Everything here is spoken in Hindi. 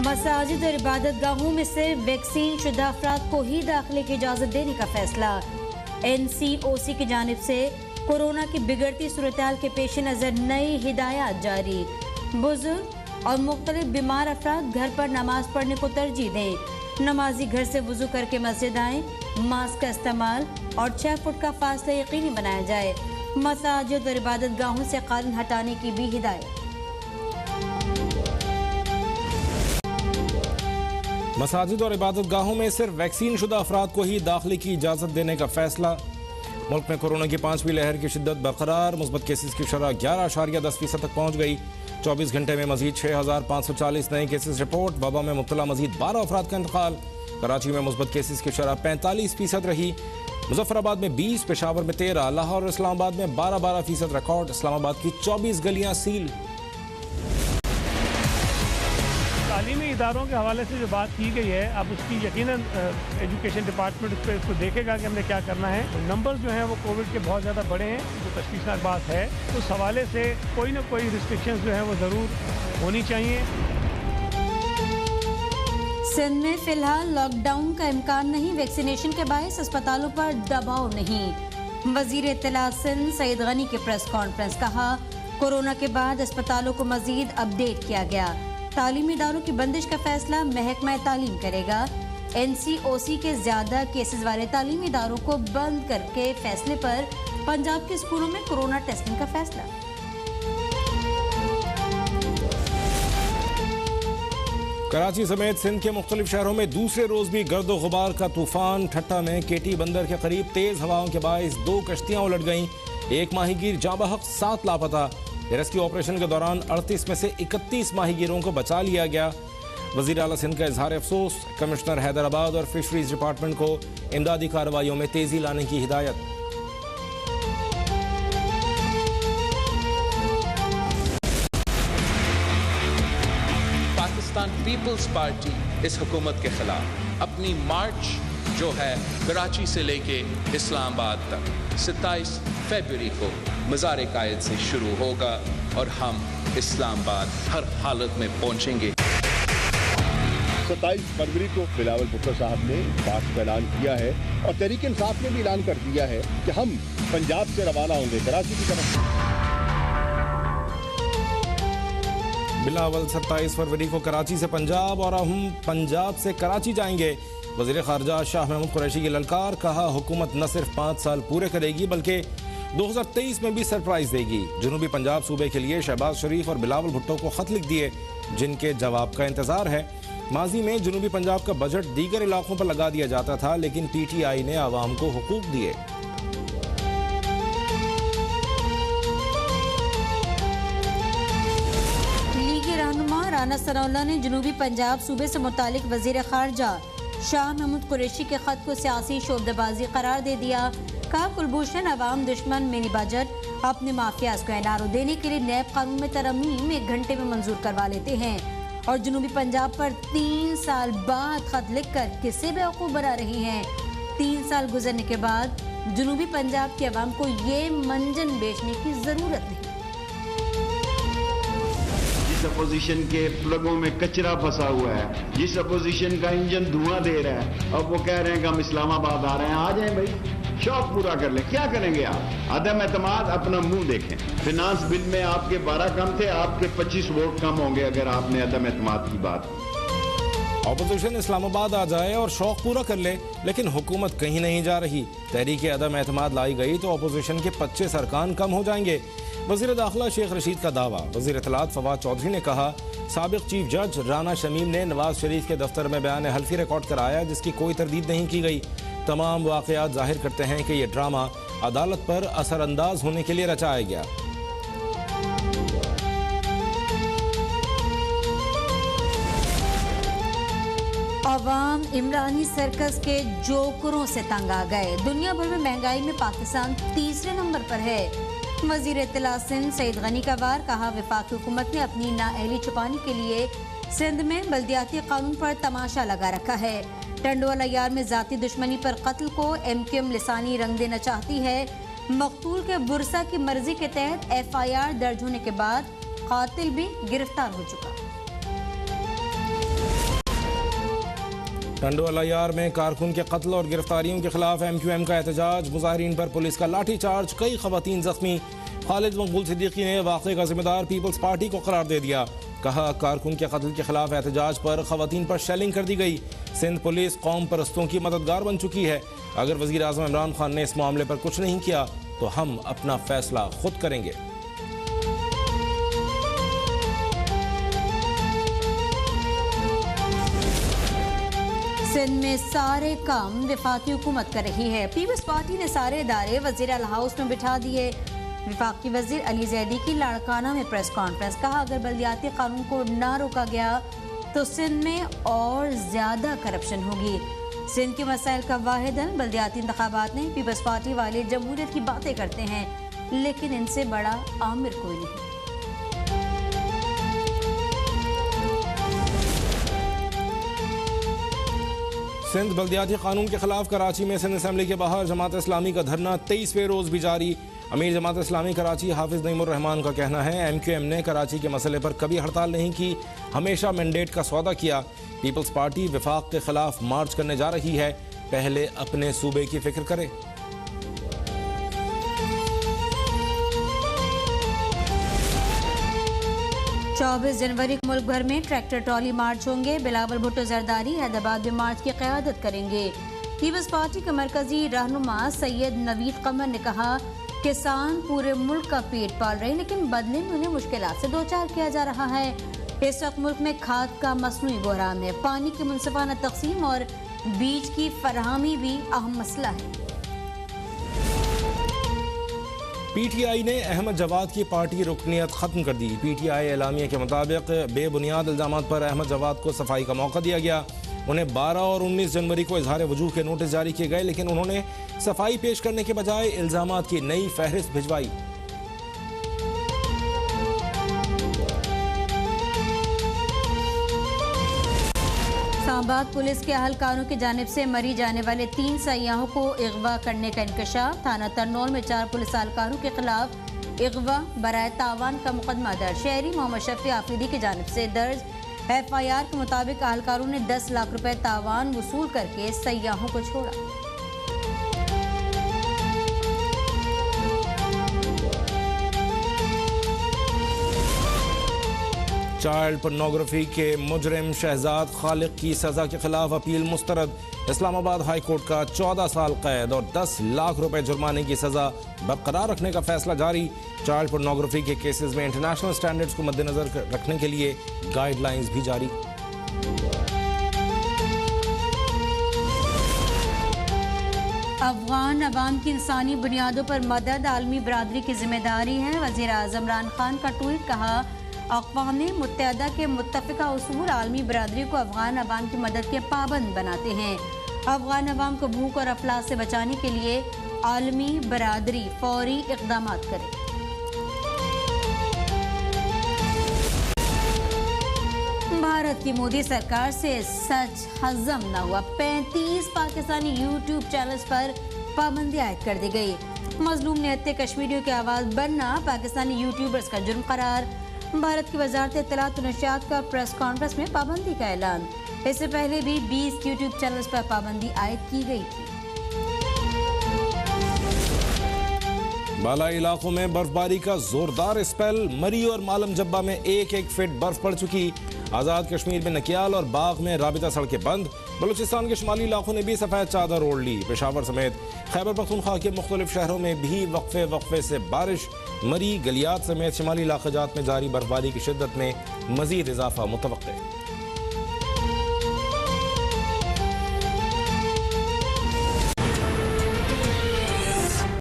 मसाजिद और इबादत गाहों में सिर्फ वैक्सीन शुदा अफराद को ही दाखिले की इजाज़त देने का फैसला। NCOC की जानिब से कोरोना की बिगड़ती सूरत-ए-हाल के पेश नज़र नई हिदायत जारी। बुजुर्ग और मुख्तलिफ बीमार अफराद घर पर नमाज पढ़ने को तरजीह दें। नमाजी घर से वुजू करके मस्जिद आएँ। मास्क का इस्तेमाल और 6 फुट का फासला यकीनी बनाया जाए। मसाजिद और इबादत गाहों से कालीन हटाने की भी हिदायत। मसाजिद और इबादत गाहों में सिर्फ वैक्सीन शुदा अफराद को ही दाखिले की इजाज़त देने का फैसला। मुल्क में कोरोना की 5वीं लहर की शिद्दत बरकरार। मुस्बत केसेस की शरह 11.10% तक पहुँच गई। 24 घंटे में मजीद 6,540 नए केसेस रिपोर्ट। वबा में मुब्तला मजीद 12 अफराद का इंतकाल। कराची में मुस्बत केसेस की शरह 45% रही। मुजफ्फराबाद में 20, पेशावर में 13, लाहौर और इस्लामाबाद में 12% रिकॉर्ड। इस्लामाबाद की 24 गलियाँ सील। तालीमी इदारों के हवाले से जो बात की गई है, अब उसकी यकीनन एजुकेशन डिपार्टमेंट उस पर इसको देखेगा कि हमने क्या करना है। तो नंबर जो हैं वो कोविड के बहुत ज़्यादा बड़े हैं, जो तशवीशनाक बात है। उस हवाले से कोई ना कोई रिस्ट्रिक्शंस जो हैं वो ज़रूर होनी चाहिए। सिंध में फिलहाल लॉकडाउन का इम्कान नहीं। वैक्सीनेशन के बायस अस्पतालों पर दबाव नहीं। वजीर इत्तलात सिंध सईद गनी की प्रेस कॉन्फ्रेंस। कहा कोरोना के बाद अस्पतालों को मजीद अपडेट किया गया। तालीमी इदारों की बंदिश का फैसला महकमा तालीम करेगा। NCOC के ज्यादा केसेस वाले तालीमी इदारों को बंद करके फैसले पर पंजाब के स्कूलों में कोरोना टेस्टिंग का फैसला। कराची समेत सिंध के मुख्तलिफ शहरों में दूसरे रोज भी गर्दो गुबार का तूफान। ठट्टा में केटी बंदर के करीब तेज हवाओं के बायस 2 कश्तियां उलट गईं। 1 माहीगीर जाँ बहक, 7 लापता। रेस्क्यू ऑपरेशन के दौरान 38 में से 31 माहीगीरों को बचा लिया गया। वज़ीर आला सिंध का इजहार अफसोस। कमिश्नर हैदराबाद और फिशरीज डिपार्टमेंट को इमदादी कार्रवाइयों में तेजी लाने की हिदायत। पाकिस्तान पीपल्स पार्टी इस हुकूमत के खिलाफ अपनी मार्च जो है कराची से लेके इस्लामाबाद तक 27 फरवरी को मज़ार कायद से शुरू होगा और हम इस्लामाबाद हर हालत में पहुंचेंगे। 27 फरवरी को बिलावल भुट्टो साहब ने बात का ऐलान किया है और तहरीक इंसाफ ने भी ऐलान कर दिया है कि हम पंजाब से रवाना होंगे कराची की तरफ। बिलावल 27 फरवरी को कराची से पंजाब और हम पंजाब से कराची जाएंगे। वज़ीर ख़ारजा शाह महमूद कुरैशी की ललकार। कहा हुकूमत न सिर्फ 5 साल पूरे करेगी बल्कि 2023 में भी सरप्राइज देगी। जनूबी पंजाब सूबे के लिए शहबाज शरीफ और बिलावल भुट्टो को खत लिख दिए जिनके जवाब का इंतजार है। माजी में जनूबी पंजाब का बजट दीगर इलाकों पर लगा दिया जाता था लेकिन PTI ने आवाम को हुकूक दिए। लीगी रहनुमा राना सनाउल्लाह ने जनूबी पंजाब सूबे से मुतालिक वजीर ख़ारजा शाह महमूद कुरैशी के खत को सियासी शोबदेबाजी करार दे दिया। कहा कुलभूषण अवाम दुश्मन मिनी बजट अपने माफियाज को एनआरओ देने के लिए नैब कानून में तरमीम 1 घंटे में मंजूर करवा लेते हैं और जनूबी पंजाब पर 3 साल बाद खत लिखकर किसे बेवकूफ़ बना रही हैं। 3 साल गुजरने के बाद जनूबी पंजाब के अवाम को ये मंजन बेचने की जरूरत नहीं। जिस अपोजिशन के प्लगों में कचरा फंसा हुआ है, जिस अपोजिशन का इंजन धुआं दे रहा है, अब वो कह रहे हैं कि हम इस्लामाबाद आ रहे हैं। आ जाएं भाई, शौक पूरा कर लें। क्या करेंगे आप? अदम एतमाद, अपना मुंह देखें। फिनांस बिल में आपके 12 कम थे, आपके 25 वोट कम होंगे अगर आपने अदम एतमाद की बात। ऑपोजिशन इस्लामाबाद आ जाए और शौक पूरा कर ले लेकिन हुकूमत कहीं नहीं जा रही। तहरीक अदम एतमाद लाई गई तो ऑपोजिशन के 25 अरकान कम हो जाएंगे। वज़ीर दाखिला शेख रशीद का दावा। वज़ीर इत्तलात फवाद चौधरी ने कहा साबिक चीफ जज राना शमीम ने नवाज शरीफ के दफ्तर में बयान हल्फी रिकॉर्ड कराया जिसकी कोई तरदीद नहीं की गई। तमाम वाक़यात जाहिर करते हैं कि यह ड्रामा अदालत पर असरअंदाज होने के लिए रचाया गया। अवाम इमरानी सर्कस के जोकरों से तंग आ गए। दुनिया भर में महंगाई में पाकिस्तान 3रे नंबर पर है। वज़ीर इत्तलात सिंध सईद गनी का वार। कहा वफाकी हुकूमत ने अपनी नाअहली छुपाने के लिए सिंध में बल्दियाती कानून पर तमाशा लगा रखा है। टंडोवाला यार में जाती दुश्मनी पर कत्ल को MQM लिसानी रंग देना चाहती है। मकतूल के बुरसा की मर्जी के तहत FIR दर्ज होने के बाद कातिल भी गिरफ्तार हो चुका। टंडोलायार में कारकुन के कत्ल और गिरफ्तारियों के खिलाफ MQM का एहतजाज, मुजाहिरीन पर पुलिस का लाठीचार्ज, कई खवातीन जख्मी। खालिद मकबूल सिद्दीकी ने वाक़े का जिम्मेदार पीपल्स पार्टी को करार दे दिया। कहा, कारकुन के कत्ल के खिलाफ एहतजाज पर खवातीन पर शेलिंग कर दी गई। सिंध पुलिस कौम परस्तों की मददगार बन चुकी है। अगर वज़ीर आज़म इमरान खान ने इस मामले पर कुछ नहीं किया तो हम अपना फैसला खुद करेंगे। सिंध में सारे काम वफाकी हुकूमत कर रही है। पीपल्स पार्टी ने सारे इदारे वज़ीर अल हाउस में बिठा दिए। वफाकी वज़ीर अली ज़ैदी की लाड़काना में प्रेस कॉन्फ्रेंस। कहा, अगर बल्दियाती कानून को ना रोका गया तो सिंध में और ज़्यादा करप्शन होगी। सिंध के मसाइल का वाहिद हल बल्दियाती इंतखाबात नहीं। पीपल्स पार्टी वाले जमहूरियत की बातें करते हैं लेकिन इनसे बड़ा आमिर कोई नहीं। सिंध बल्दियाती कानून के खिलाफ कराची में सिंध असम्बली के बाहर जमात इस्लामी का धरना 23वें रोज भी जारी। अमीर जमात इस्लामी कराची हाफिज नईमुर रहमान का कहना है, MQM ने कराची के मसले पर कभी हड़ताल नहीं की, हमेशा मैंडेट का सौदा किया। पीपल्स पार्टी विफाक के खिलाफ मार्च करने जा रही है, पहले अपने सूबे की फिक्र करे। चौबीस जनवरी को मुल्क भर में ट्रैक्टर ट्रॉली मार्च होंगे। बिलावल भुट्टो जरदारी हैदराबाद में मार्च की क़यादत करेंगे। पीपल्स पार्टी के मरकजी रहनुमा सैयद नवीद कमर ने कहा, किसान पूरे मुल्क का पेट पाल रहे हैं लेकिन बदले में उन्हें मुश्किलात से दो चार किया जा रहा है। इस वक्त मुल्क में खाद का मसनूई बहरान है। पानी की मुनसिफाना तकसीम और बीज की फराहमी भी अहम मसला है। PTI ने अहमद जवाद की पार्टी रुकनियत खत्म कर दी। PTI एलामिया के मुताबिक बेबुनियाद इल्जामात पर अहमद जवाद को सफाई का मौका दिया गया। उन्हें 12 और 19 जनवरी को इजहार वजूह के नोटिस जारी किए गए लेकिन उन्होंने सफाई पेश करने के बजाय इल्जामात की नई फहरिस्त भिजवाई। इस्लामाबाद पुलिस के अहलकारों की जानिब से मरी जाने वाले 3 सयाहों को अगवा करने का इंकशाफ। थाना तरनौल में 4 पुलिस अहलकारों के खिलाफ अगवा बराए तावान का मुकदमा दर्ज। शहरी मोहम्मद शफी आफरीदी की जानिब से दर्ज FIR के मुताबिक अहलकारों ने 10 लाख रुपए तावान वसूल करके सयाहों को छोड़ा। चाइल्ड पोर्नोग्राफी के मुजरिम शहजाद खालिक की सजा के खिलाफ अपील मुस्तरद। इस्लामाबाद हाई कोर्ट का 14 साल कैद और 10 लाख रुपए जुर्माने की सजा बरकरार रखने का फैसला जारी। चाइल्ड पोर्नोग्राफी के केसेस में इंटरनेशनल स्टैंडर्ड्स को मद्देनजर रखने के लिए गाइडलाइंस भी जारी। अफगान अवाम की इंसानी बुनियादों पर मदद आलमी बरादरी की जिम्मेदारी है। वज़ीर आज़म इमरान खान का ट्वीट। कहा, अक़वाम मुत्तहिदा के मुत्तफ़िक़ा उसूल आलमी बरादरी को अफगान अवाम की मदद के पाबंद बनाते हैं। अफगान अवाम को भूख और अफलास से बचाने के लिए आलमी बरादरी फौरी इक़दामात करे। भारत की मोदी सरकार से सच हजम न हुआ। 35 पाकिस्तानी यूट्यूब चैनल्स पर पाबंदी आयद कर दी गई। मजलूम निहत्ते कश्मीरियों की आवाज़ बनना पाकिस्तानी यूट्यूबर्स का जुर्म करार। भारत की वजारत इत्तलात और नशियात का प्रेस कॉन्फ्रेंस में पाबंदी का ऐलान। इससे पहले भी 20 यूट्यूब चैनल्स पर पाबंदी आयद की गई थी। बालाई इलाकों में बर्फबारी का जोरदार स्पेल। मरी और मालम जब्बा में 1-1 फीट बर्फ पड़ चुकी। आज़ाद कश्मीर में नकियाल और बाग में राबिता सड़कें बंद। बलूचिस्तान के शुमाली इलाकों ने भी सफ़ेद चादर ओढ़ ली। पेशावर समेत खैबर पख्तूनख्वा के मुख्तलिफ शहरों में भी वक्फे से बारिश। मरी, गलियात समेत शुमाली इलाक़ात में जारी बर्फबारी की शिद्दत में मज़ीद इजाफा मुतवक्के।